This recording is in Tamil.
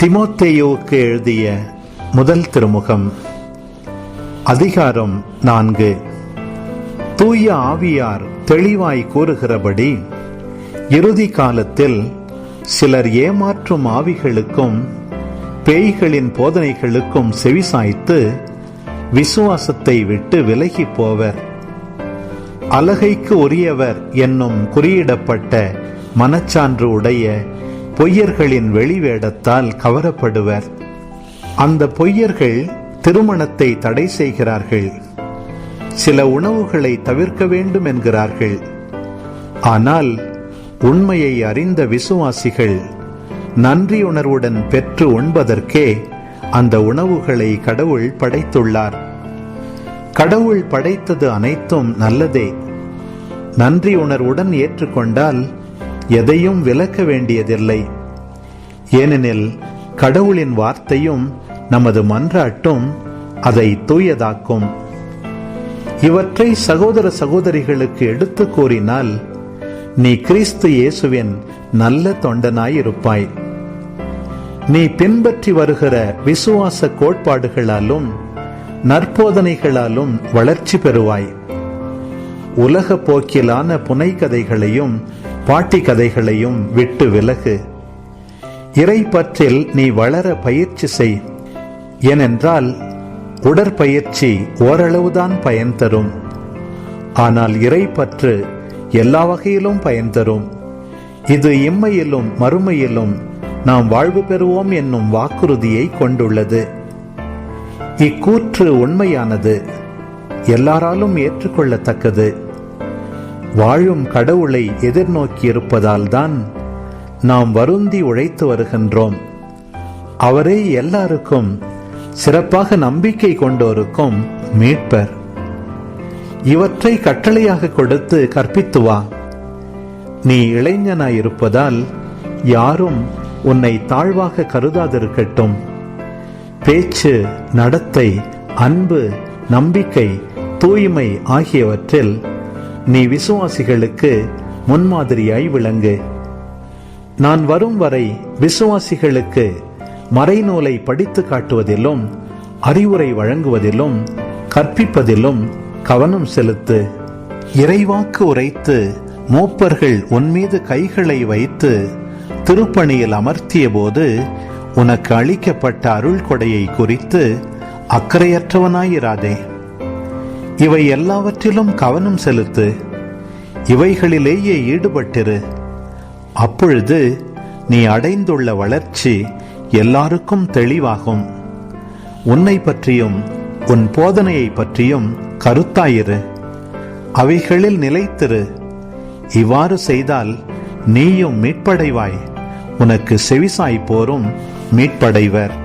தீமோத்தேயுவுக்கு எழுதிய முதல் திருமுகம், அதிகாரம் 4. தூய ஆவியார் தெளிவாய் கூறுகிறபடி, இறுதி காலத்தில் சிலர் ஏமாற்றும் ஆவிகளுக்கும் பேய்களின் போதனைகளுக்கும் செவிசாய்த்து விசுவாசத்தை விட்டு விலகி போவர். அலகைக்கு உரியவர் என்னும் குறியிடப்பட்ட மனச்சான்று உடைய பொய்யர்களின் வெளிவேடத்தால் கவரப்படுவர். அந்த பொய்யர்கள் திருமணத்தை தடை செய்கிறார்கள். சில உணவுகளை தவிர்க்க வேண்டும் என்கிறார்கள். ஆனால் உண்மையை அறிந்த விசுவாசிகள் நன்றியுணர்வுடன் பெற்று உண்பதற்கே அந்த உணவுகளை கடவுள் படைத்துள்ளார். கடவுள் படைத்தது அனைத்தும் நல்லதே. நன்றி உணர்வுடன் ஏற்றுக்கொண்டால் எதையும் விலக்க வேண்டியதில்லை. ஏனெனில் கடவுளின் வார்த்தையும் நமது மன்றாட்டும் அதை தூயதாக்கும். இவற்றை சகோதர சகோதரிகளுக்கு எடுத்து கூறினால் நீ கிறிஸ்து இயேசுவின் நல்ல தொண்டனாயிருப்பாய். நீ பின்பற்றி வருகிற விசுவாச கோட்பாடுகளாலும் நற்போதனைகளாலும் வளர்ச்சி பெறுவாய். உலக போக்கிலான புனைகதைகளையும் பாட்டி கதைகளையும் விட்டு விலகு. இறை பற்றில் நீ வளர பயிற்சி செய். ஏனென்றால் உடற்பயிற்சி ஓரளவுதான் பயன் தரும். ஆனால் இறை பற்று எல்லா வகையிலும் பயன் தரும். இது இம்மையிலும் மறுமையிலும் நாம் வாழ்வு பெறுவோம் என்னும் வாக்குறுதியை கொண்டுள்ளது. இக்கூற்று உண்மையானது, எல்லாராலும் ஏற்றுக்கொள்ளத்தக்கது. வாழும் கடவுளை எதிர்நோக்கி இருப்பதால் தான் நாம் வருந்தி உழைத்து வருகின்றோம். அவரே எல்லாருக்கும், சிறப்பாக நம்பிக்கை கொண்டோருக்கும் மீட்பர். இவற்றை கட்டளையாக கொடுத்து கற்பித்து வா. நீ இளைஞனாயிருப்பதால் யாரும் உன்னை தாழ்வாக கருதாதிருக்கட்டும். பேச்சு, நடத்தை, அன்பு, நம்பிக்கை, தூய்மை ஆகியவற்றில் நீ விசுவாசிகளுக்கு முன்மாதிரியாய் விளங்கு. நான் வரும் வரை விசுவாசிகளுக்கு மறைநூலை படித்து காட்டுவதிலும் அறிவுரை வழங்குவதிலும் கற்பிப்பதிலும் கவனம் செலுத்து. இறைவாக்கு உரைத்து மூப்பர்கள் உன்மீது கைகளை வைத்து திருப்பணியில் அமர்த்திய போது உனக்கு அளிக்கப்பட்ட அருள் கொடையை குறித்து அக்கறையற்றவனாயிராதே. இவை எல்லாவற்றிலும் கவனம் செலுத்து. இவைகளிலேயே ஈடுபட்டிரு. அப்பொழுது நீ அடைந்துள்ள வளர்ச்சி எல்லாருக்கும் தெளிவாகும். உன்னை பற்றியும் உன் போதனையை பற்றியும் கருத்தாயிரு. அவைகளில் நிலைத்திரு. இவ்வாறு செய்தால் நீயும் மீட்படைவாய். உனக்கு செவிசாய்ப்போரும் மீட்படைவர்.